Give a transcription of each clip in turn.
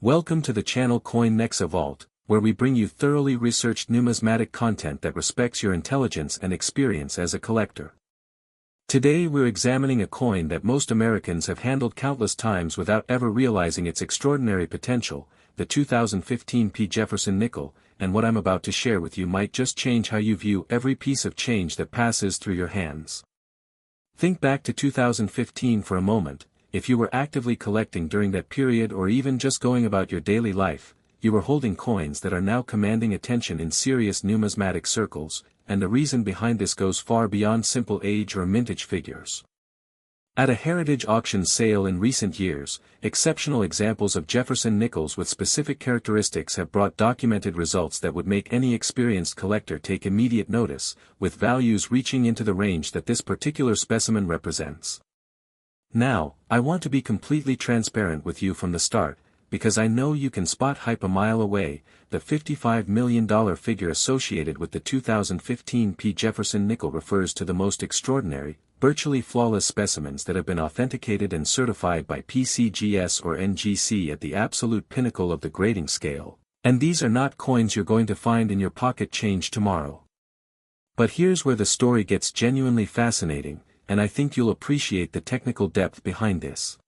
Welcome to the channel Coin NEXA VAULT, where we bring you thoroughly researched numismatic content that respects your intelligence and experience as a collector. Today we're examining a coin that most Americans have handled countless times without ever realizing its extraordinary potential, the 2015 Jefferson nickel, and what I'm about to share with you might just change how you view every piece of change that passes through your hands. Think back to 2015 for a moment. If you were actively collecting during that period or even just going about your daily life, you were holding coins that are now commanding attention in serious numismatic circles, and the reason behind this goes far beyond simple age or mintage figures. At a heritage auction sale in recent years, exceptional examples of Jefferson nickels with specific characteristics have brought documented results that would make any experienced collector take immediate notice, with values reaching into the range that this particular specimen represents. Now, I want to be completely transparent with you from the start, because I know you can spot hype a mile away. The $55 million figure associated with the 2015 Jefferson nickel refers to the most extraordinary, virtually flawless specimens that have been authenticated and certified by PCGS or NGC at the absolute pinnacle of the grading scale, and these are not coins you're going to find in your pocket change tomorrow. But here's where the story gets genuinely fascinating, and I think you'll appreciate the technical depth behind this.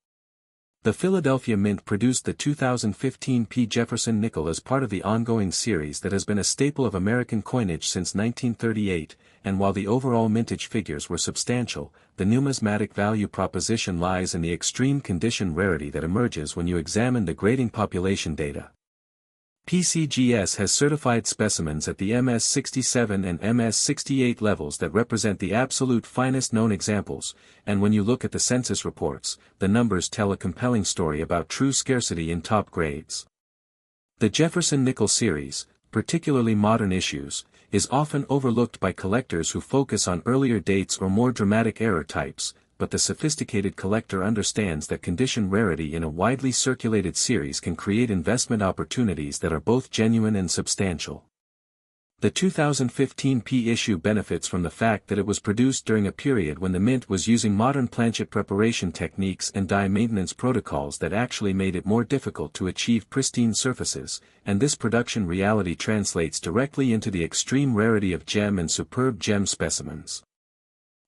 The Philadelphia Mint produced the 2015 Jefferson nickel as part of the ongoing series that has been a staple of American coinage since 1938, and while the overall mintage figures were substantial, the numismatic value proposition lies in the extreme condition rarity that emerges when you examine the grading population data. PCGS has certified specimens at the MS67 and MS68 levels that represent the absolute finest known examples, and when you look at the census reports, the numbers tell a compelling story about true scarcity in top grades. The Jefferson nickel series, particularly modern issues, is often overlooked by collectors who focus on earlier dates or more dramatic error types, but the sophisticated collector understands that condition rarity in a widely circulated series can create investment opportunities that are both genuine and substantial. The 2015 issue benefits from the fact that it was produced during a period when the mint was using modern planchet preparation techniques and die maintenance protocols that actually made it more difficult to achieve pristine surfaces, and this production reality translates directly into the extreme rarity of gem and superb gem specimens.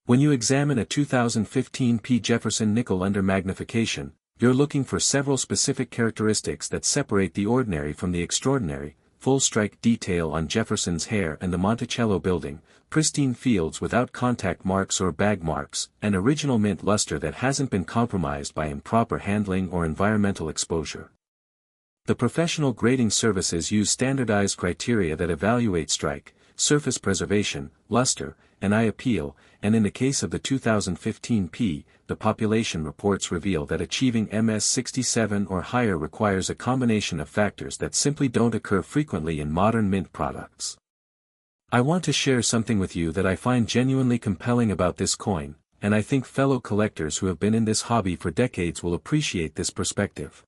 When you examine a 2015 Jefferson nickel under magnification, you're looking for several specific characteristics that separate the ordinary from the extraordinary: full strike detail on Jefferson's hair and the Monticello building, pristine fields without contact marks or bag marks, and original mint luster that hasn't been compromised by improper handling or environmental exposure. The professional grading services use standardized criteria that evaluate strike, surface preservation, luster, and eye appeal, and in the case of the 2015 the population reports reveal that achieving MS67 or higher requires a combination of factors that simply don't occur frequently in modern mint products. I want to share something with you that I find genuinely compelling about this coin, and I think fellow collectors who have been in this hobby for decades will appreciate this perspective.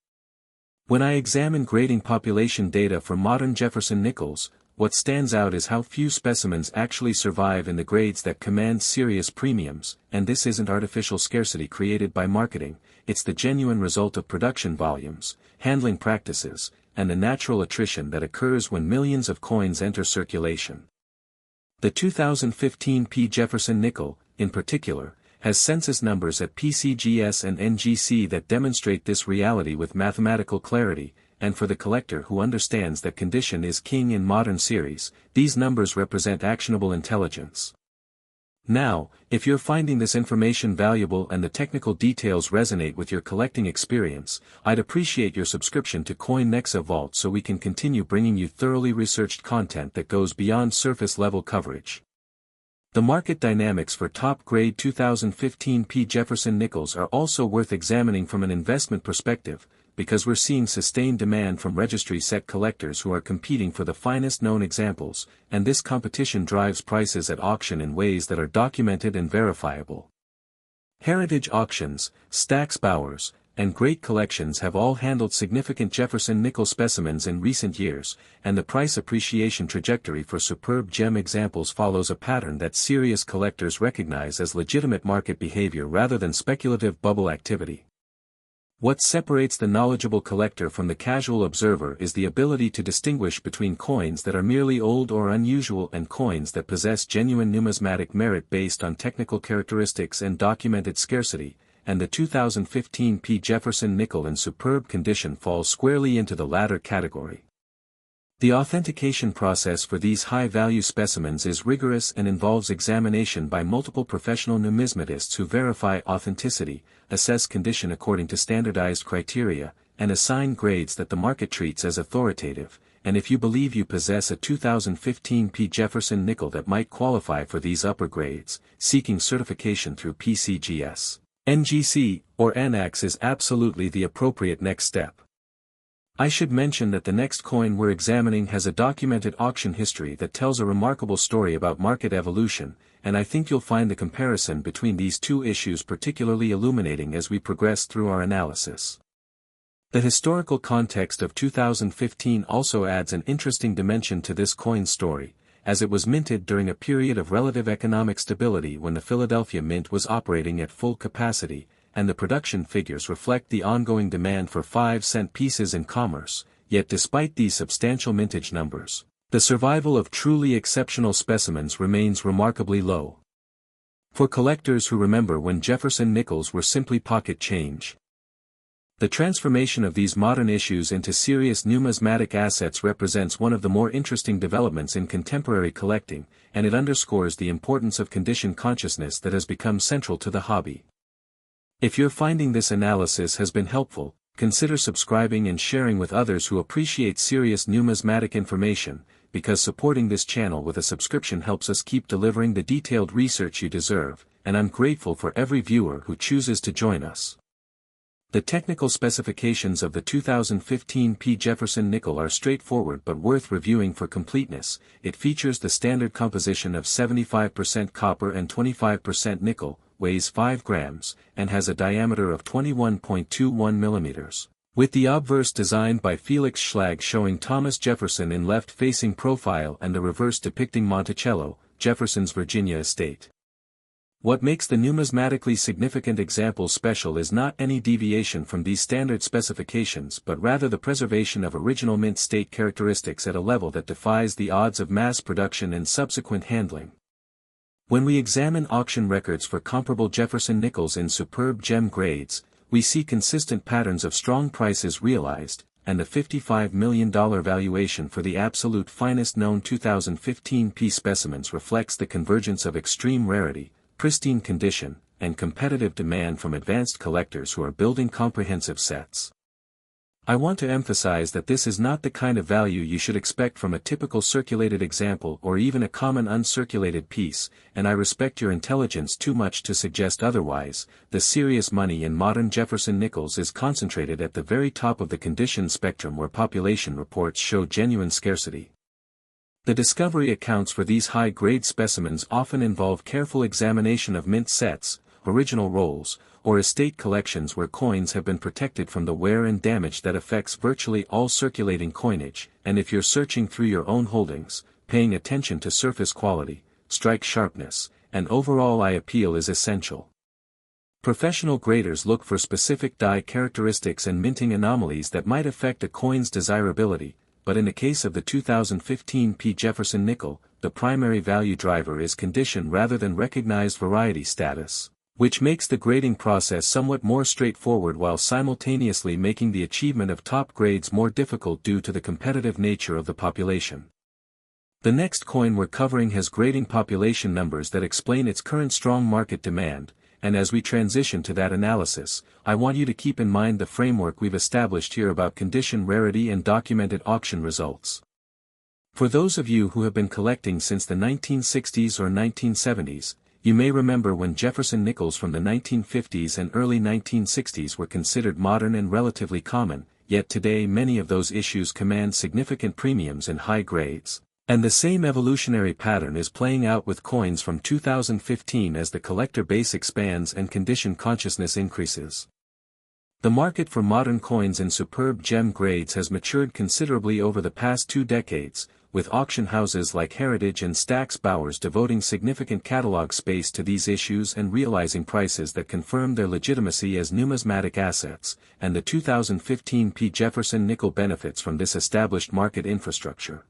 When I examine grading population data for modern Jefferson nickels, what stands out is how few specimens actually survive in the grades that command serious premiums, and this isn't artificial scarcity created by marketing, it's the genuine result of production volumes, handling practices, and the natural attrition that occurs when millions of coins enter circulation. The 2015 Jefferson nickel, in particular, has census numbers at PCGS and NGC that demonstrate this reality with mathematical clarity, and for the collector who understands that condition is king in modern series, these numbers represent actionable intelligence. Now, if you're finding this information valuable and the technical details resonate with your collecting experience, I'd appreciate your subscription to Coin NEXA VAULT so we can continue bringing you thoroughly researched content that goes beyond surface-level coverage. The market dynamics for top-grade 2015 Jefferson nickels are also worth examining from an investment perspective, because we're seeing sustained demand from registry-set collectors who are competing for the finest known examples, and this competition drives prices at auction in ways that are documented and verifiable. Heritage auctions, Stack's Bowers, and Great Collections have all handled significant Jefferson nickel specimens in recent years, and the price appreciation trajectory for superb gem examples follows a pattern that serious collectors recognize as legitimate market behavior rather than speculative bubble activity. What separates the knowledgeable collector from the casual observer is the ability to distinguish between coins that are merely old or unusual and coins that possess genuine numismatic merit based on technical characteristics and documented scarcity, and the 2015 P. Jefferson nickel in superb condition falls squarely into the latter category. The authentication process for these high-value specimens is rigorous and involves examination by multiple professional numismatists who verify authenticity, assess condition according to standardized criteria, and assign grades that the market treats as authoritative, and if you believe you possess a 2015 P. Jefferson nickel that might qualify for these upper grades, seeking certification through PCGS, NGC, or ANAX is absolutely the appropriate next step. I should mention that the next coin we're examining has a documented auction history that tells a remarkable story about market evolution, and I think you'll find the comparison between these two issues particularly illuminating as we progress through our analysis. The historical context of 2015 also adds an interesting dimension to this coin's story, as it was minted during a period of relative economic stability when the Philadelphia Mint was operating at full capacity, and the production figures reflect the ongoing demand for 5-cent pieces in commerce, yet despite these substantial mintage numbers, the survival of truly exceptional specimens remains remarkably low. For collectors who remember when Jefferson nickels were simply pocket change, the transformation of these modern issues into serious numismatic assets represents one of the more interesting developments in contemporary collecting, and it underscores the importance of condition consciousness that has become central to the hobby. If you're finding this analysis has been helpful, consider subscribing and sharing with others who appreciate serious numismatic information, because supporting this channel with a subscription helps us keep delivering the detailed research you deserve, and I'm grateful for every viewer who chooses to join us. The technical specifications of the 2015 P. Jefferson nickel are straightforward but worth reviewing for completeness. It features the standard composition of 75% copper and 25% nickel, weighs 5 grams, and has a diameter of 21.21 millimeters, with the obverse designed by Felix Schlag showing Thomas Jefferson in left-facing profile and the reverse depicting Monticello, Jefferson's Virginia estate. What makes the numismatically significant example special is not any deviation from these standard specifications but rather the preservation of original mint state characteristics at a level that defies the odds of mass production and subsequent handling. When we examine auction records for comparable Jefferson nickels in superb gem grades, we see consistent patterns of strong prices realized, and the $55 million valuation for the absolute finest known 2015 P specimens reflects the convergence of extreme rarity, pristine condition, and competitive demand from advanced collectors who are building comprehensive sets. I want to emphasize that this is not the kind of value you should expect from a typical circulated example or even a common uncirculated piece, and I respect your intelligence too much to suggest otherwise. The serious money in modern Jefferson nickels is concentrated at the very top of the condition spectrum where population reports show genuine scarcity. The discovery accounts for these high-grade specimens often involve careful examination of mint sets, original rolls, or estate collections where coins have been protected from the wear and damage that affects virtually all circulating coinage, and if you're searching through your own holdings, paying attention to surface quality, strike sharpness, and overall eye appeal is essential. Professional graders look for specific die characteristics and minting anomalies that might affect a coin's desirability, but in the case of the 2015 P. Jefferson nickel, the primary value driver is condition rather than recognized variety status, which makes the grading process somewhat more straightforward while simultaneously making the achievement of top grades more difficult due to the competitive nature of the population. The next coin we're covering has grading population numbers that explain its current strong market demand, and as we transition to that analysis, I want you to keep in mind the framework we've established here about condition rarity and documented auction results. For those of you who have been collecting since the 1960s or 1970s, you may remember when Jefferson nickels from the 1950s and early 1960s were considered modern and relatively common, yet today many of those issues command significant premiums in high grades. And the same evolutionary pattern is playing out with coins from 2015 as the collector base expands and condition consciousness increases. The market for modern coins in superb gem grades has matured considerably over the past 2 decades, with auction houses like Heritage and Stack's Bowers devoting significant catalog space to these issues and realizing prices that confirm their legitimacy as numismatic assets, and the 2015 P. Jefferson nickel benefits from this established market infrastructure.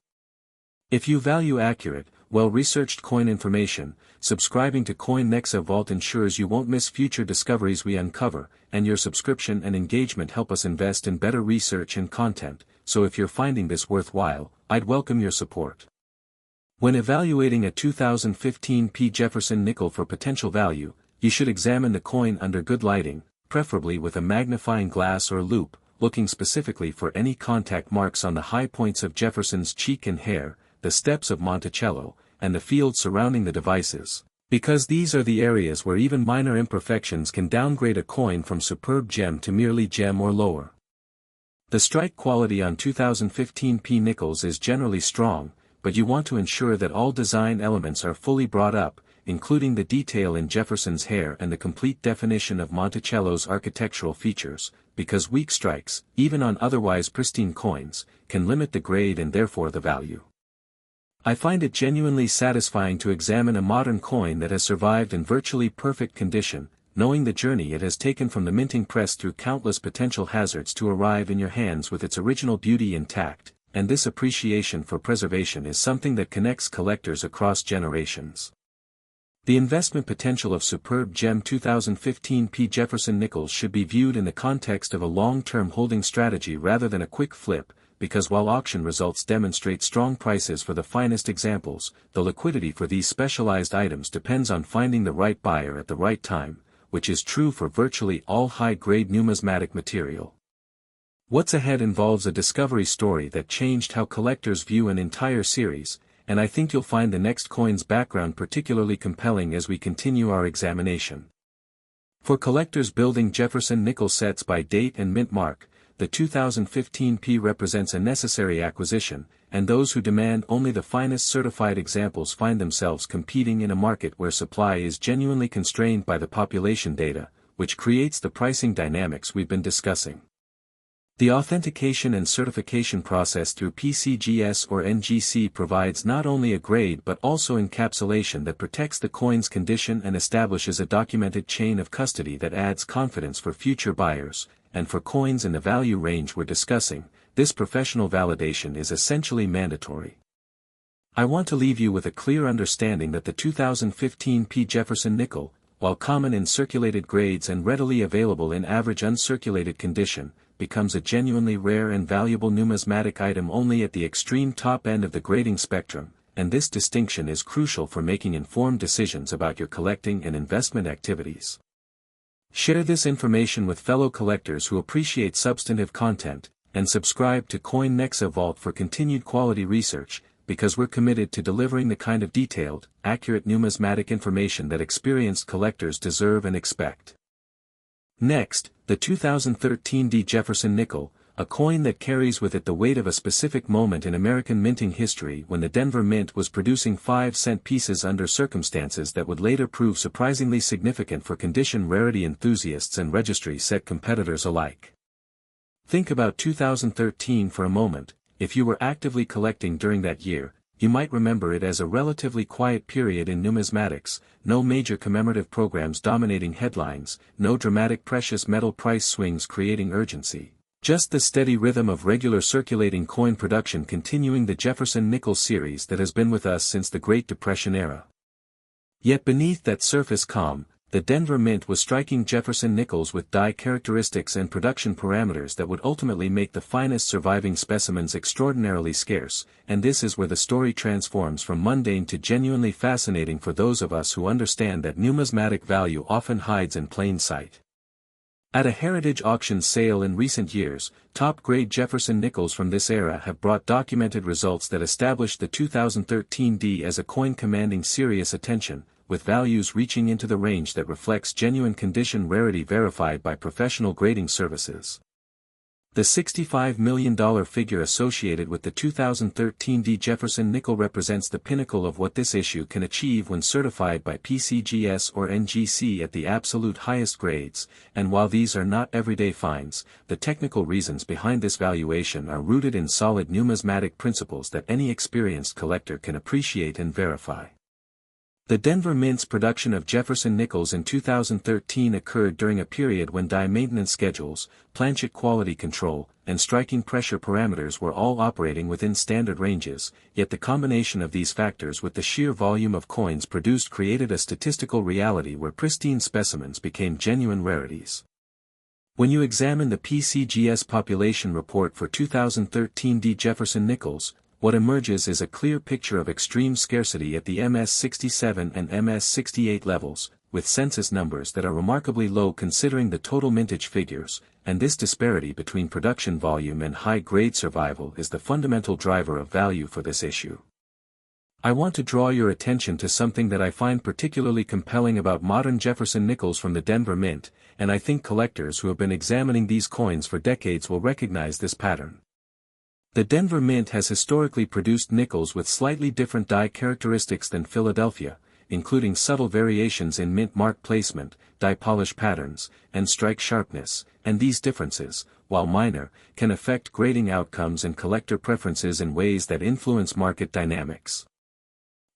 If you value accurate, well-researched coin information, subscribing to NEXA VAULT ensures you won't miss future discoveries we uncover, and your subscription and engagement help us invest in better research and content, so if you're finding this worthwhile, I'd welcome your support. When evaluating a 2015 P. Jefferson nickel for potential value, you should examine the coin under good lighting, preferably with a magnifying glass or loupe, looking specifically for any contact marks on the high points of Jefferson's cheek and hair, the steps of Monticello, and the field surrounding the devices, because these are the areas where even minor imperfections can downgrade a coin from superb gem to merely gem or lower. The strike quality on 2015 P nickels is generally strong, but you want to ensure that all design elements are fully brought up, including the detail in Jefferson's hair and the complete definition of Monticello's architectural features, because weak strikes, even on otherwise pristine coins, can limit the grade and therefore the value. I find it genuinely satisfying to examine a modern coin that has survived in virtually perfect condition, knowing the journey it has taken from the minting press through countless potential hazards to arrive in your hands with its original beauty intact, and this appreciation for preservation is something that connects collectors across generations. The investment potential of superb gem 2015 P. Jefferson nickels should be viewed in the context of a long-term holding strategy rather than a quick flip, because while auction results demonstrate strong prices for the finest examples, the liquidity for these specialized items depends on finding the right buyer at the right time, which is true for virtually all high-grade numismatic material. What's ahead involves a discovery story that changed how collectors view an entire series, and I think you'll find the next coin's background particularly compelling as we continue our examination. For collectors building Jefferson nickel sets by date and mint mark, the 2015 P represents a necessary acquisition, and those who demand only the finest certified examples find themselves competing in a market where supply is genuinely constrained by the population data, which creates the pricing dynamics we've been discussing. The authentication and certification process through PCGS or NGC provides not only a grade but also encapsulation that protects the coin's condition and establishes a documented chain of custody that adds confidence for future buyers, and for coins in the value range we're discussing, this professional validation is essentially mandatory. I want to leave you with a clear understanding that the 2015 P. Jefferson nickel, while common in circulated grades and readily available in average uncirculated condition, becomes a genuinely rare and valuable numismatic item only at the extreme top end of the grading spectrum, and this distinction is crucial for making informed decisions about your collecting and investment activities. Share this information with fellow collectors who appreciate substantive content, and subscribe to NEXA VAULT for continued quality research, because we're committed to delivering the kind of detailed, accurate numismatic information that experienced collectors deserve and expect. Next, the 2013 D. Jefferson nickel, a coin that carries with it the weight of a specific moment in American minting history when the Denver Mint was producing 5-cent pieces under circumstances that would later prove surprisingly significant for condition rarity enthusiasts and registry set competitors alike. Think about 2013 for a moment. If you were actively collecting during that year, you might remember it as a relatively quiet period in numismatics, no major commemorative programs dominating headlines, no dramatic precious metal price swings creating urgency. Just the steady rhythm of regular circulating coin production continuing the Jefferson nickel series that has been with us since the Great Depression era. Yet beneath that surface calm, the Denver Mint was striking Jefferson nickels with die characteristics and production parameters that would ultimately make the finest surviving specimens extraordinarily scarce, and this is where the story transforms from mundane to genuinely fascinating for those of us who understand that numismatic value often hides in plain sight. At a heritage auction sale in recent years, top-grade Jefferson nickels from this era have brought documented results that established the 2013 D as a coin commanding serious attention, with values reaching into the range that reflects genuine condition rarity verified by professional grading services. The $65 million figure associated with the 2013 Jefferson nickel represents the pinnacle of what this issue can achieve when certified by PCGS or NGC at the absolute highest grades, and while these are not everyday finds, the technical reasons behind this valuation are rooted in solid numismatic principles that any experienced collector can appreciate and verify. The Denver Mint's production of Jefferson nickels in 2013 occurred during a period when die maintenance schedules, planchet quality control, and striking pressure parameters were all operating within standard ranges, yet the combination of these factors with the sheer volume of coins produced created a statistical reality where pristine specimens became genuine rarities. When you examine the PCGS population report for 2013 Jefferson nickels, what emerges is a clear picture of extreme scarcity at the MS67 and MS68 levels, with census numbers that are remarkably low considering the total mintage figures, and this disparity between production volume and high-grade survival is the fundamental driver of value for this issue. I want to draw your attention to something that I find particularly compelling about modern Jefferson nickels from the Denver Mint, and I think collectors who have been examining these coins for decades will recognize this pattern. The Denver Mint has historically produced nickels with slightly different die characteristics than Philadelphia, including subtle variations in mint mark placement, die polish patterns, and strike sharpness, and these differences, while minor, can affect grading outcomes and collector preferences in ways that influence market dynamics.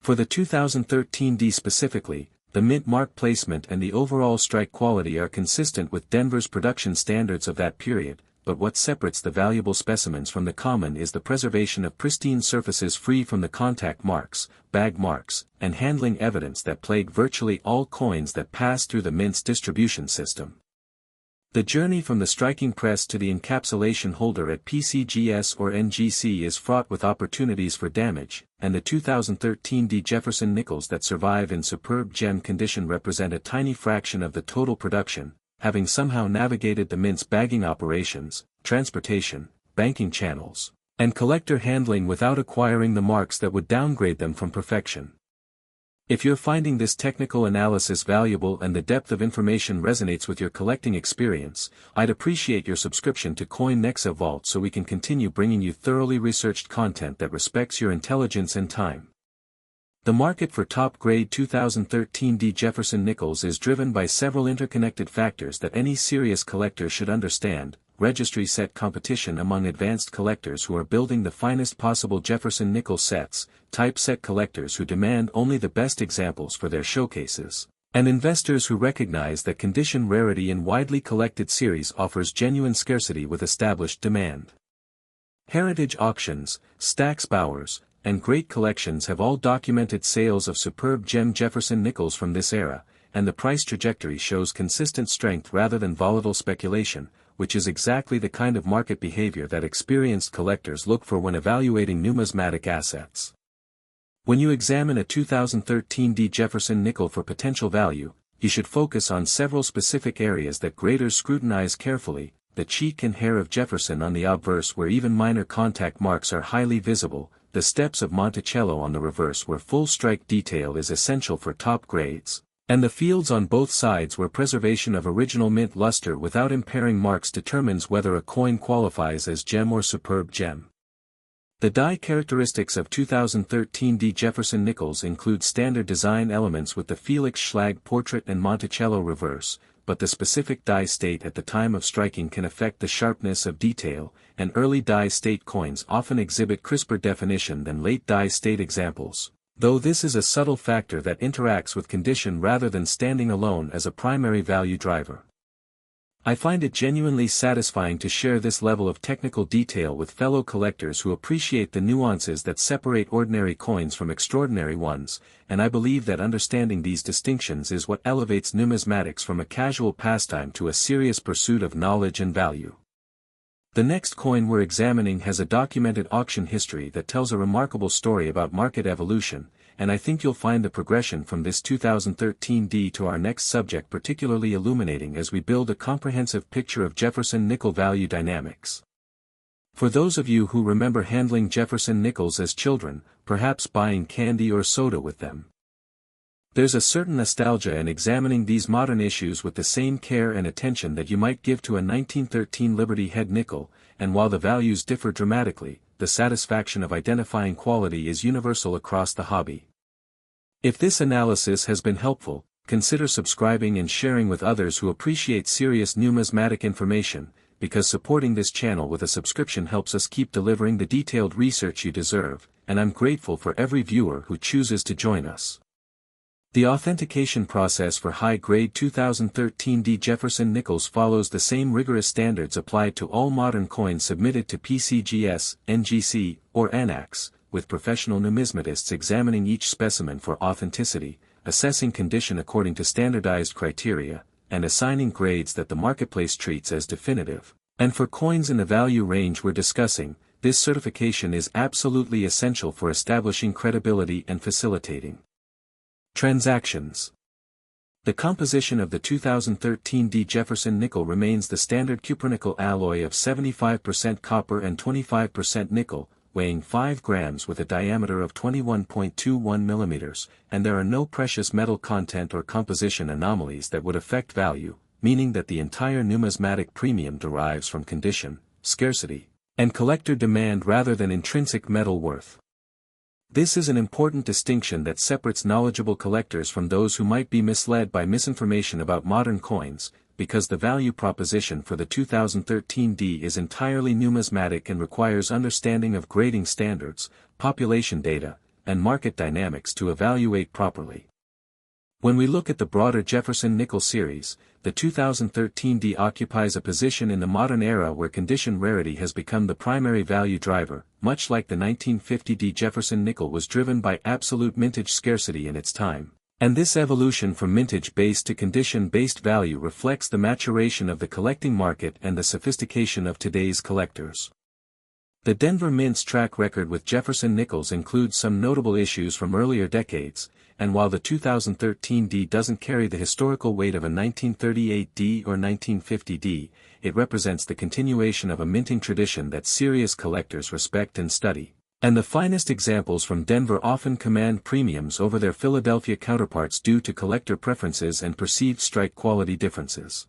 For the 2013 D specifically, the mint mark placement and the overall strike quality are consistent with Denver's production standards of that period, but what separates the valuable specimens from the common is the preservation of pristine surfaces free from the contact marks, bag marks, and handling evidence that plague virtually all coins that pass through the Mint's distribution system. The journey from the striking press to the encapsulation holder at PCGS or NGC is fraught with opportunities for damage, and the 2013 D Jefferson nickels that survive in superb gem condition represent a tiny fraction of the total production, having somehow navigated the Mint's bagging operations, transportation, banking channels, and collector handling without acquiring the marks that would downgrade them from perfection. If you're finding this technical analysis valuable and the depth of information resonates with your collecting experience, I'd appreciate your subscription to NEXA VAULT so we can continue bringing you thoroughly researched content that respects your intelligence and time. The market for top-grade 2013 D Jefferson nickels is driven by several interconnected factors that any serious collector should understand: registry set competition among advanced collectors who are building the finest possible Jefferson nickel sets, typeset collectors who demand only the best examples for their showcases, and investors who recognize that condition rarity in widely collected series offers genuine scarcity with established demand. Heritage auctions, Stack's Bowers, and great collections have all documented sales of superb gem Jefferson nickels from this era, and the price trajectory shows consistent strength rather than volatile speculation, which is exactly the kind of market behavior that experienced collectors look for when evaluating numismatic assets. When you examine a 2013 D Jefferson nickel for potential value, you should focus on several specific areas that graders scrutinize carefully: the cheek and hair of Jefferson on the obverse where even minor contact marks are highly visible, the steps of Monticello on the reverse where full strike detail is essential for top grades, and the fields on both sides where preservation of original mint luster without impairing marks determines whether a coin qualifies as gem or superb gem. The die characteristics of 2013 D Jefferson nickels include standard design elements with the Felix Schlag portrait and Monticello reverse, but the specific die state at the time of striking can affect the sharpness of detail, and early die state coins often exhibit crisper definition than late die state examples, though this is a subtle factor that interacts with condition rather than standing alone as a primary value driver. I find it genuinely satisfying to share this level of technical detail with fellow collectors who appreciate the nuances that separate ordinary coins from extraordinary ones, and I believe that understanding these distinctions is what elevates numismatics from a casual pastime to a serious pursuit of knowledge and value. The next coin we're examining has a documented auction history that tells a remarkable story about market evolution, and I think you'll find the progression from this 2013 D to our next subject particularly illuminating as we build a comprehensive picture of Jefferson nickel value dynamics. For those of you who remember handling Jefferson nickels as children, perhaps buying candy or soda with them, there's a certain nostalgia in examining these modern issues with the same care and attention that you might give to a 1913 Liberty Head nickel, and while the values differ dramatically, the satisfaction of identifying quality is universal across the hobby. If this analysis has been helpful, consider subscribing and sharing with others who appreciate serious numismatic information, because supporting this channel with a subscription helps us keep delivering the detailed research you deserve, and I'm grateful for every viewer who chooses to join us. The authentication process for high-grade 2013D Jefferson nickels follows the same rigorous standards applied to all modern coins submitted to PCGS, NGC, or ANAX, with professional numismatists examining each specimen for authenticity, assessing condition according to standardized criteria, and assigning grades that the marketplace treats as definitive. And for coins in the value range we're discussing, this certification is absolutely essential for establishing credibility and facilitating transactions. The composition of the 2013D Jefferson nickel remains the standard cupronickel alloy of 75% copper and 25% nickel, weighing 5 grams with a diameter of 21.21 millimeters, and there are no precious metal content or composition anomalies that would affect value, meaning that the entire numismatic premium derives from condition, scarcity, and collector demand rather than intrinsic metal worth. This is an important distinction that separates knowledgeable collectors from those who might be misled by misinformation about modern coins, because the value proposition for the 2013D is entirely numismatic and requires understanding of grading standards, population data, and market dynamics to evaluate properly. When we look at the broader Jefferson nickel series, the 2013D occupies a position in the modern era where condition rarity has become the primary value driver, much like the 1950D Jefferson nickel was driven by absolute mintage scarcity in its time. And this evolution from mintage-based to condition-based value reflects the maturation of the collecting market and the sophistication of today's collectors. The Denver Mint's track record with Jefferson nickels includes some notable issues from earlier decades, and while the 2013D doesn't carry the historical weight of a 1938D or 1950D, it represents the continuation of a minting tradition that serious collectors respect and study. And the finest examples from Denver often command premiums over their Philadelphia counterparts due to collector preferences and perceived strike quality differences.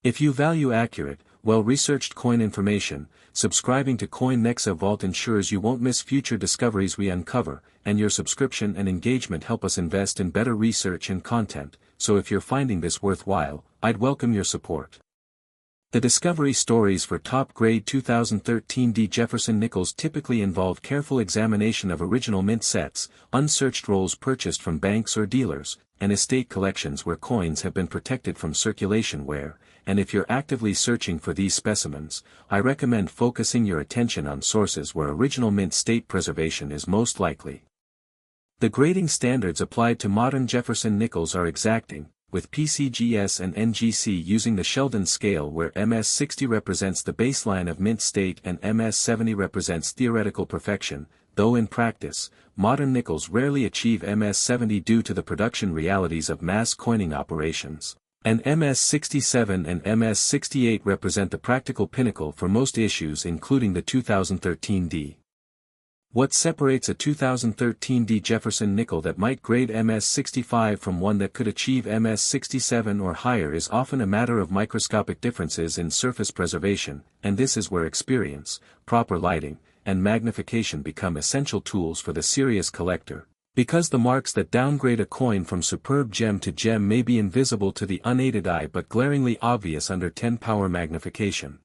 If you value accurate, well-researched coin information, subscribing to NEXA VAULT ensures you won't miss future discoveries we uncover, and your subscription and engagement help us invest in better research and content, so if you're finding this worthwhile, I'd welcome your support. The discovery stories for top-grade 2013D Jefferson nickels typically involve careful examination of original mint sets, unsearched rolls purchased from banks or dealers, and estate collections where coins have been protected from circulation wear, and if you're actively searching for these specimens, I recommend focusing your attention on sources where original mint state preservation is most likely. The grading standards applied to modern Jefferson nickels are exacting, with PCGS and NGC using the Sheldon scale where MS60 represents the baseline of mint state and MS70 represents theoretical perfection, though in practice, modern nickels rarely achieve MS70 due to the production realities of mass coining operations, and MS67 and MS68 represent the practical pinnacle for most issues including the 2013D. What separates a 2013D Jefferson nickel that might grade MS65 from one that could achieve MS67 or higher is often a matter of microscopic differences in surface preservation, and this is where experience, proper lighting, and magnification become essential tools for the serious collector, because the marks that downgrade a coin from superb gem to gem may be invisible to the unaided eye but glaringly obvious under 10-power magnification.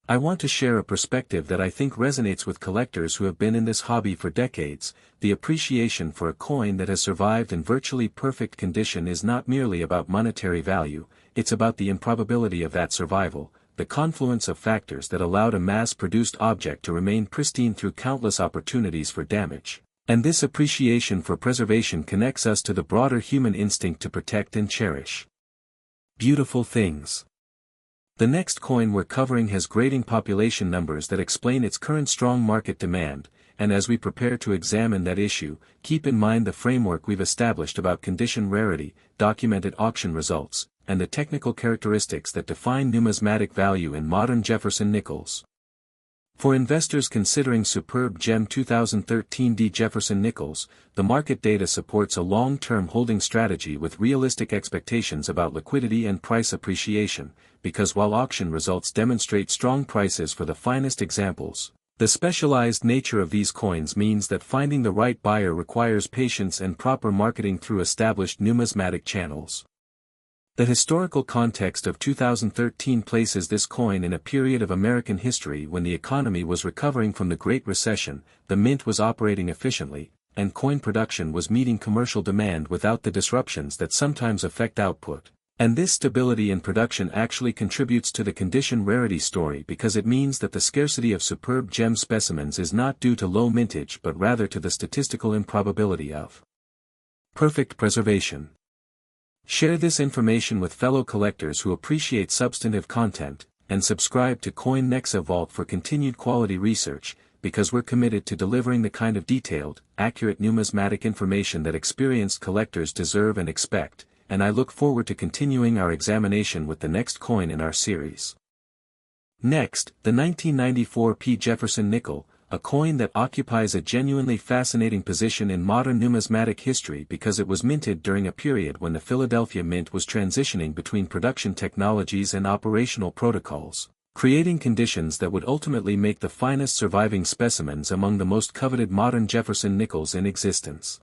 I want to share a perspective that I think resonates with collectors who have been in this hobby for decades. The appreciation for a coin that has survived in virtually perfect condition is not merely about monetary value, it's about the improbability of that survival, the confluence of factors that allowed a mass-produced object to remain pristine through countless opportunities for damage. And this appreciation for preservation connects us to the broader human instinct to protect and cherish beautiful things. The next coin we're covering has grading population numbers that explain its current strong market demand, and as we prepare to examine that issue, keep in mind the framework we've established about condition rarity, documented auction results, and the technical characteristics that define numismatic value in modern Jefferson nickels. For investors considering superb gem 2013D Jefferson nickels, the market data supports a long-term holding strategy with realistic expectations about liquidity and price appreciation, because while auction results demonstrate strong prices for the finest examples, the specialized nature of these coins means that finding the right buyer requires patience and proper marketing through established numismatic channels. The historical context of 2013 places this coin in a period of American history when the economy was recovering from the Great Recession, the mint was operating efficiently, and coin production was meeting commercial demand without the disruptions that sometimes affect output. And this stability in production actually contributes to the condition rarity story because it means that the scarcity of superb gem specimens is not due to low mintage but rather to the statistical improbability of perfect preservation. Share this information with fellow collectors who appreciate substantive content, and subscribe to Coin NEXA Vault for continued quality research, because we're committed to delivering the kind of detailed, accurate numismatic information that experienced collectors deserve and expect, and I look forward to continuing our examination with the next coin in our series. Next, the 1994 P. Jefferson nickel, a coin that occupies a genuinely fascinating position in modern numismatic history because it was minted during a period when the Philadelphia Mint was transitioning between production technologies and operational protocols, creating conditions that would ultimately make the finest surviving specimens among the most coveted modern Jefferson nickels in existence.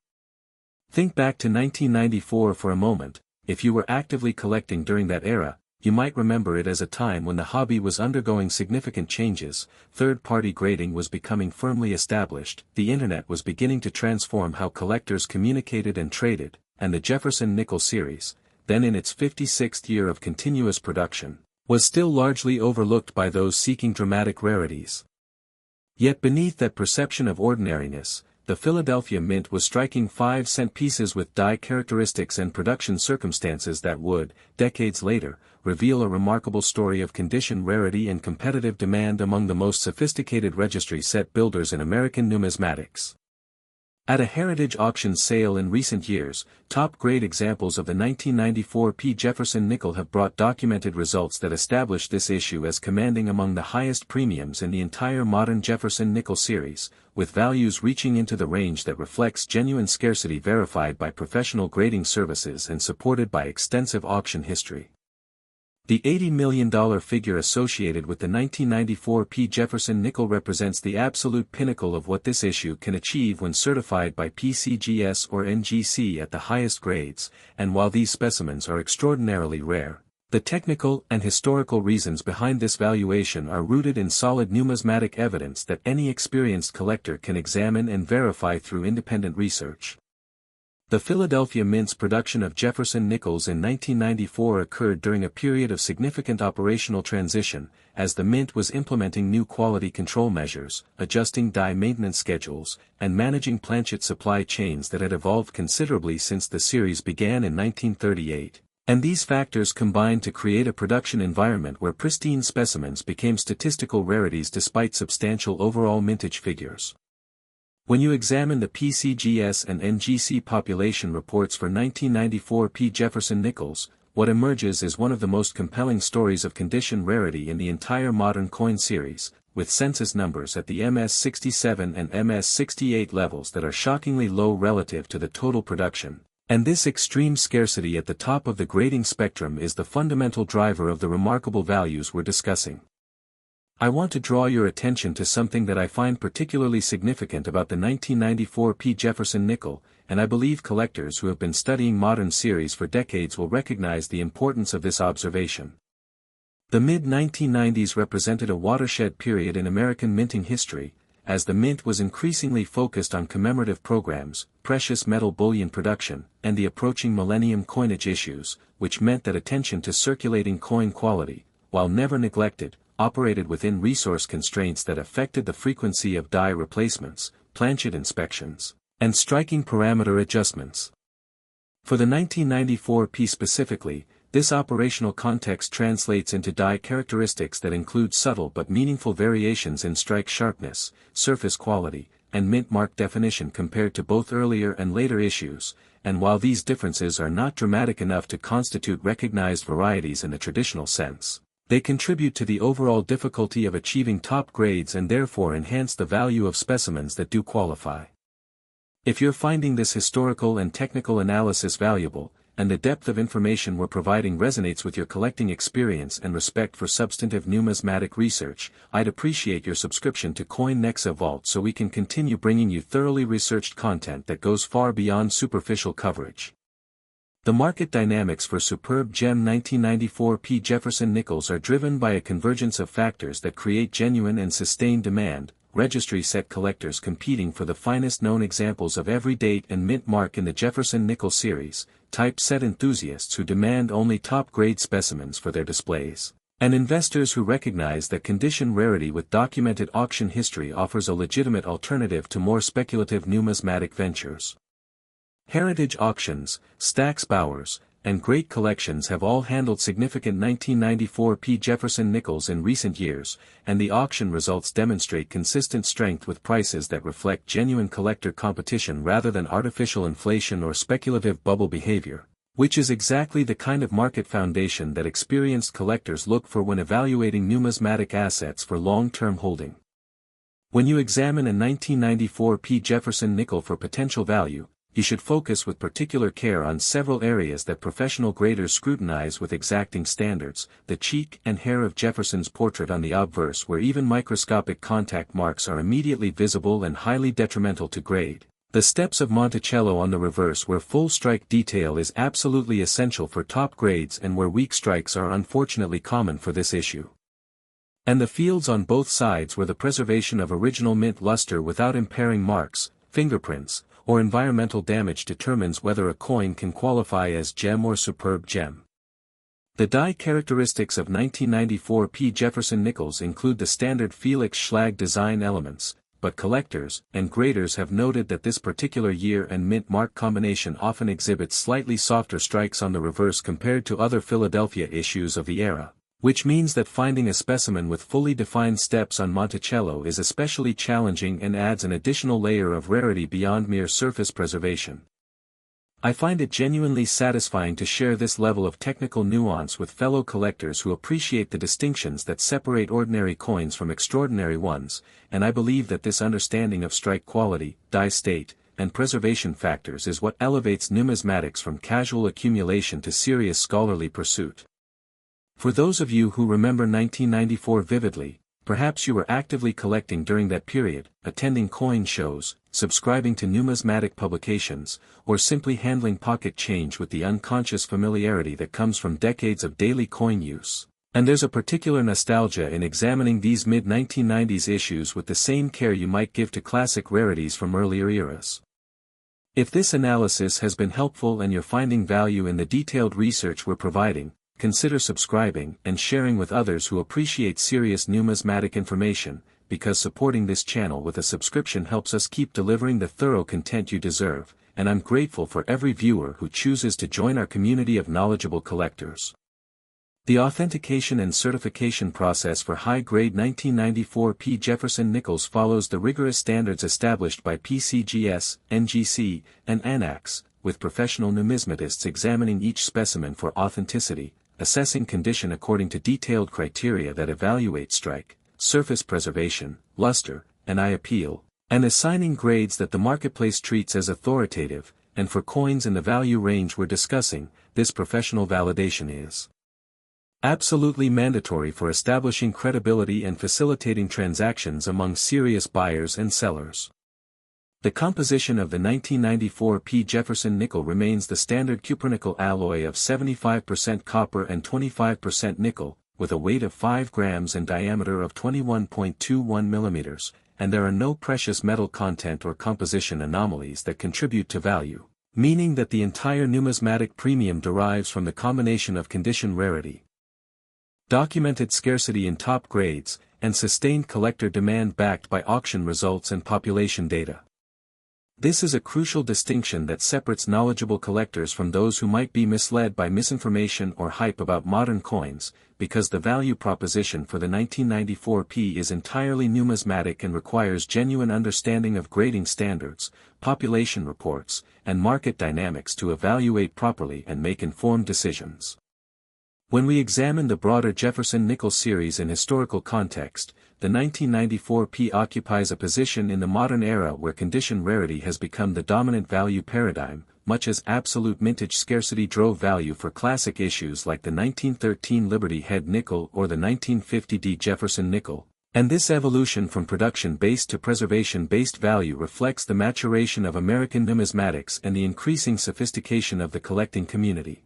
Think back to 1994 for a moment. If you were actively collecting during that era, you might remember it as a time when the hobby was undergoing significant changes, third-party grading was becoming firmly established, the internet was beginning to transform how collectors communicated and traded, and the Jefferson nickel series, then in its 56th year of continuous production, was still largely overlooked by those seeking dramatic rarities. Yet beneath that perception of ordinariness, the Philadelphia Mint was striking 5-cent pieces with die characteristics and production circumstances that would, decades later, reveal a remarkable story of condition rarity and competitive demand among the most sophisticated registry set builders in American numismatics. At a heritage auction sale in recent years, top-grade examples of the 1994 P. Jefferson nickel have brought documented results that establish this issue as commanding among the highest premiums in the entire modern Jefferson nickel series, with values reaching into the range that reflects genuine scarcity verified by professional grading services and supported by extensive auction history. The $80 million figure associated with the 1994 P. Jefferson nickel represents the absolute pinnacle of what this issue can achieve when certified by PCGS or NGC at the highest grades, and while these specimens are extraordinarily rare, the technical and historical reasons behind this valuation are rooted in solid numismatic evidence that any experienced collector can examine and verify through independent research. The Philadelphia Mint's production of Jefferson nickels in 1994 occurred during a period of significant operational transition, as the Mint was implementing new quality control measures, adjusting die maintenance schedules, and managing planchet supply chains that had evolved considerably since the series began in 1938. And these factors combined to create a production environment where pristine specimens became statistical rarities despite substantial overall mintage figures. When you examine the PCGS and NGC population reports for 1994 P. Jefferson nickels, what emerges is one of the most compelling stories of condition rarity in the entire modern coin series, with census numbers at the MS-67 and MS-68 levels that are shockingly low relative to the total production. And this extreme scarcity at the top of the grading spectrum is the fundamental driver of the remarkable values we're discussing. I want to draw your attention to something that I find particularly significant about the 1994 P. Jefferson nickel, and I believe collectors who have been studying modern series for decades will recognize the importance of this observation. The mid-1990s represented a watershed period in American minting history, as the mint was increasingly focused on commemorative programs, precious metal bullion production, and the approaching millennium coinage issues, which meant that attention to circulating coin quality, while never neglected, operated within resource constraints that affected the frequency of die replacements, planchet inspections, and striking parameter adjustments. For the 1994 P specifically, this operational context translates into die characteristics that include subtle but meaningful variations in strike sharpness, surface quality, and mint mark definition compared to both earlier and later issues, and while these differences are not dramatic enough to constitute recognized varieties in the traditional sense, they contribute to the overall difficulty of achieving top grades and therefore enhance the value of specimens that do qualify. If you're finding this historical and technical analysis valuable, and the depth of information we're providing resonates with your collecting experience and respect for substantive numismatic research, I'd appreciate your subscription to NEXA VAULT so we can continue bringing you thoroughly researched content that goes far beyond superficial coverage. The market dynamics for superb gem 1994 P. Jefferson nickels are driven by a convergence of factors that create genuine and sustained demand, registry set collectors competing for the finest known examples of every date and mint mark in the Jefferson nickel series, type set enthusiasts who demand only top-grade specimens for their displays, and investors who recognize that condition rarity with documented auction history offers a legitimate alternative to more speculative numismatic ventures. Heritage auctions, Stack's Bowers, and great collections have all handled significant 1994 P. Jefferson nickels in recent years, and the auction results demonstrate consistent strength with prices that reflect genuine collector competition rather than artificial inflation or speculative bubble behavior, which is exactly the kind of market foundation that experienced collectors look for when evaluating numismatic assets for long-term holding. When you examine a 1994 P. Jefferson nickel for potential value, you should focus with particular care on several areas that professional graders scrutinize with exacting standards: the cheek and hair of Jefferson's portrait on the obverse, where even microscopic contact marks are immediately visible and highly detrimental to grade; the steps of Monticello on the reverse, where full strike detail is absolutely essential for top grades and where weak strikes are unfortunately common for this issue; and the fields on both sides, where the preservation of original mint luster without impairing marks, fingerprints, or environmental damage determines whether a coin can qualify as gem or superb gem. The die characteristics of 1994 P. Jefferson nickels include the standard Felix Schlag design elements, but collectors and graders have noted that this particular year and mint mark combination often exhibits slightly softer strikes on the reverse compared to other Philadelphia issues of the era, which means that finding a specimen with fully defined steps on Monticello is especially challenging and adds an additional layer of rarity beyond mere surface preservation. I find it genuinely satisfying to share this level of technical nuance with fellow collectors who appreciate the distinctions that separate ordinary coins from extraordinary ones, and I believe that this understanding of strike quality, die state, and preservation factors is what elevates numismatics from casual accumulation to serious scholarly pursuit. For those of you who remember 1994 vividly, perhaps you were actively collecting during that period, attending coin shows, subscribing to numismatic publications, or simply handling pocket change with the unconscious familiarity that comes from decades of daily coin use. And there's a particular nostalgia in examining these mid-1990s issues with the same care you might give to classic rarities from earlier eras. If this analysis has been helpful and you're finding value in the detailed research we're providing, consider subscribing and sharing with others who appreciate serious numismatic information, because supporting this channel with a subscription helps us keep delivering the thorough content you deserve, and I'm grateful for every viewer who chooses to join our community of knowledgeable collectors. The authentication and certification process for high-grade 1994 P. Jefferson nickels follows the rigorous standards established by PCGS, NGC, and ANAX, with professional numismatists examining each specimen for authenticity, assessing condition according to detailed criteria that evaluate strike, surface preservation, luster, and eye appeal, and assigning grades that the marketplace treats as authoritative, and for coins in the value range we're discussing, this professional validation is absolutely mandatory for establishing credibility and facilitating transactions among serious buyers and sellers. The composition of the 1994 P. Jefferson nickel remains the standard cupronickel alloy of 75% copper and 25% nickel, with a weight of 5 grams and diameter of 21.21 millimeters, and there are no precious metal content or composition anomalies that contribute to value, meaning that the entire numismatic premium derives from the combination of condition rarity, documented scarcity in top grades, and sustained collector demand backed by auction results and population data. This is a crucial distinction that separates knowledgeable collectors from those who might be misled by misinformation or hype about modern coins, because the value proposition for the 1994 P is entirely numismatic and requires genuine understanding of grading standards, population reports, and market dynamics to evaluate properly and make informed decisions. When we examine the broader Jefferson nickel series in historical context, the 1994 P occupies a position in the modern era where condition rarity has become the dominant value paradigm, much as absolute mintage scarcity drove value for classic issues like the 1913 Liberty Head nickel or the 1950 Jefferson nickel. And this evolution from production-based to preservation-based value reflects the maturation of American numismatics and the increasing sophistication of the collecting community.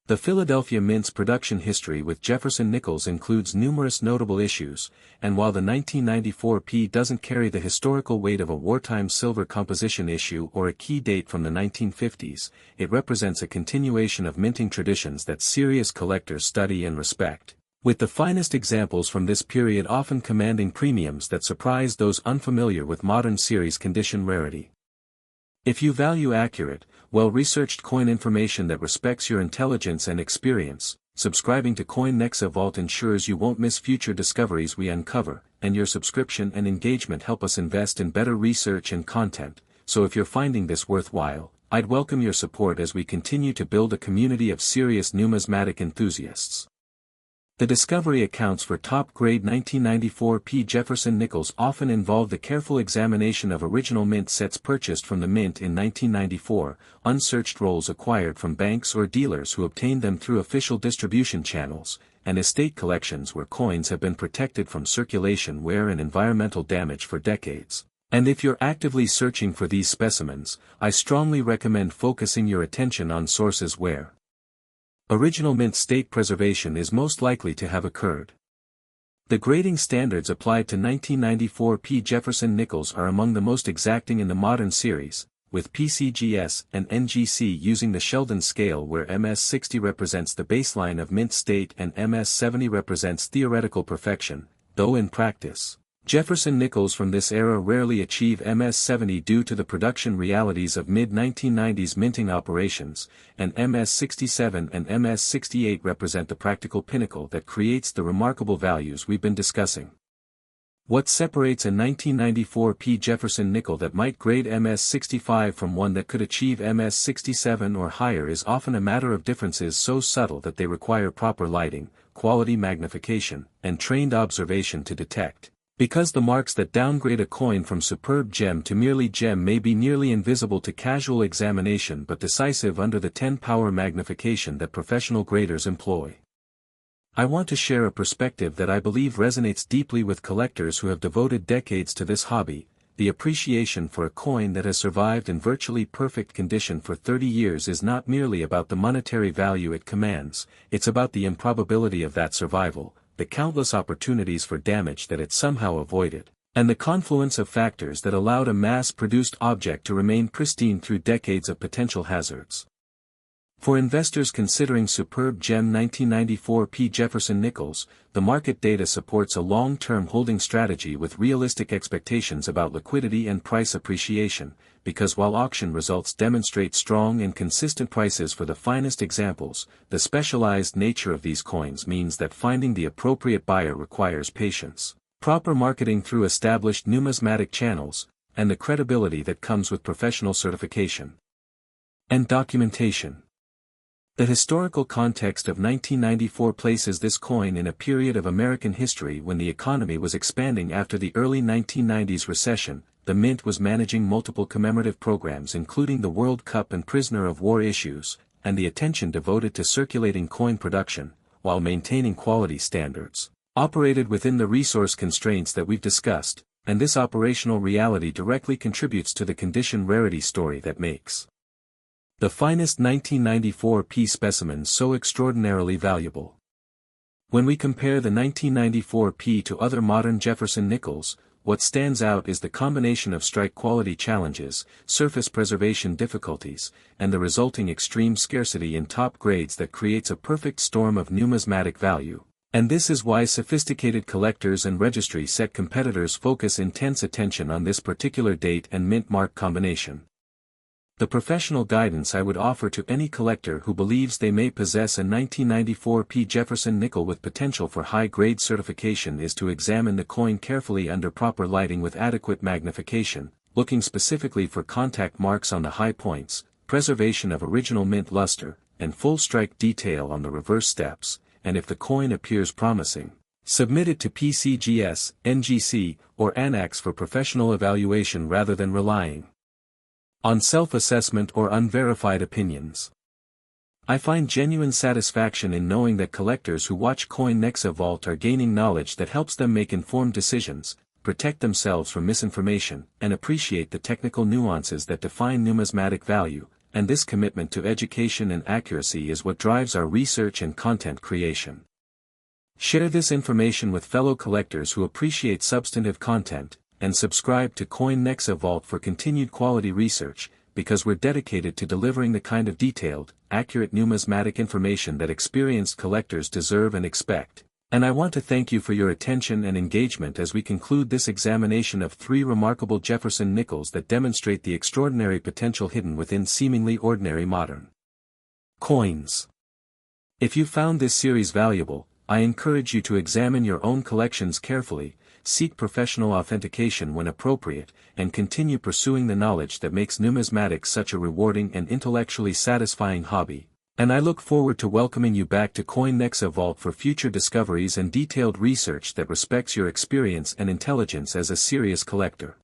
The Philadelphia Mint's production history with Jefferson nickels includes numerous notable issues, and while the 1994 P doesn't carry the historical weight of a wartime silver composition issue or a key date from the 1950s, it represents a continuation of minting traditions that serious collectors study and respect, with the finest examples from this period often commanding premiums that surprise those unfamiliar with modern series condition rarity. If you value accurate, well-researched coin information that respects your intelligence and experience, subscribing to NEXA VAULT ensures you won't miss future discoveries we uncover, and your subscription and engagement help us invest in better research and content, so if you're finding this worthwhile, I'd welcome your support as we continue to build a community of serious numismatic enthusiasts. The discovery accounts for top-grade 1994 P Jefferson nickels often involve the careful examination of original mint sets purchased from the mint in 1994, unsearched rolls acquired from banks or dealers who obtained them through official distribution channels, and estate collections where coins have been protected from circulation wear and environmental damage for decades. And if you're actively searching for these specimens, I strongly recommend focusing your attention on sources where original mint state preservation is most likely to have occurred. The grading standards applied to 1994 P Jefferson nickels are among the most exacting in the modern series, with PCGS and NGC using the Sheldon scale where MS60 represents the baseline of mint state and MS70 represents theoretical perfection, though in practice, Jefferson nickels from this era rarely achieve MS70 due to the production realities of mid-1990s minting operations, and MS67 and MS68 represent the practical pinnacle that creates the remarkable values we've been discussing. What separates a 1994 P Jefferson nickel that might grade MS65 from one that could achieve MS67 or higher is often a matter of differences so subtle that they require proper lighting, quality magnification, and trained observation to detect. Because the marks that downgrade a coin from superb gem to merely gem may be nearly invisible to casual examination but decisive under the 10-power magnification that professional graders employ. I want to share a perspective that I believe resonates deeply with collectors who have devoted decades to this hobby. The appreciation for a coin that has survived in virtually perfect condition for 30 years is not merely about the monetary value it commands, it's about the improbability of that survival, the countless opportunities for damage that it somehow avoided, and the confluence of factors that allowed a mass-produced object to remain pristine through decades of potential hazards. For investors considering superb gem 1994 P Jefferson nickels, the market data supports a long-term holding strategy with realistic expectations about liquidity and price appreciation, because while auction results demonstrate strong and consistent prices for the finest examples, the specialized nature of these coins means that finding the appropriate buyer requires patience, proper marketing through established numismatic channels, and the credibility that comes with professional certification and documentation. The historical context of 1994 places this coin in a period of American history when the economy was expanding after the early 1990s recession. The Mint was managing multiple commemorative programs including the World Cup and prisoner of war issues, and the attention devoted to circulating coin production, while maintaining quality standards, operated within the resource constraints that we've discussed, and this operational reality directly contributes to the condition rarity story that makes the finest 1994 P specimens so extraordinarily valuable. When we compare the 1994 P to other modern Jefferson nickels, what stands out is the combination of strike quality challenges, surface preservation difficulties, and the resulting extreme scarcity in top grades that creates a perfect storm of numismatic value. And this is why sophisticated collectors and registry set competitors focus intense attention on this particular date and mint mark combination. The professional guidance I would offer to any collector who believes they may possess a 1994 P Jefferson nickel with potential for high-grade certification is to examine the coin carefully under proper lighting with adequate magnification, looking specifically for contact marks on the high points, preservation of original mint luster, and full strike detail on the reverse steps, and if the coin appears promising, submit it to PCGS, NGC, or ANAX for professional evaluation rather than relying on self-assessment or unverified opinions. I find genuine satisfaction in knowing that collectors who watch Coin NEXA VAULT are gaining knowledge that helps them make informed decisions, protect themselves from misinformation, and appreciate the technical nuances that define numismatic value, and this commitment to education and accuracy is what drives our research and content creation. Share this information with fellow collectors who appreciate substantive content, and subscribe to Coin NEXA VAULT for continued quality research, because we're dedicated to delivering the kind of detailed, accurate numismatic information that experienced collectors deserve and expect. And I want to thank you for your attention and engagement as we conclude this examination of 3 remarkable Jefferson nickels that demonstrate the extraordinary potential hidden within seemingly ordinary modern coins. If you found this series valuable, I encourage you to examine your own collections carefully, seek professional authentication when appropriate, and continue pursuing the knowledge that makes numismatics such a rewarding and intellectually satisfying hobby. And I look forward to welcoming you back to Coin NEXA VAULT for future discoveries and detailed research that respects your experience and intelligence as a serious collector.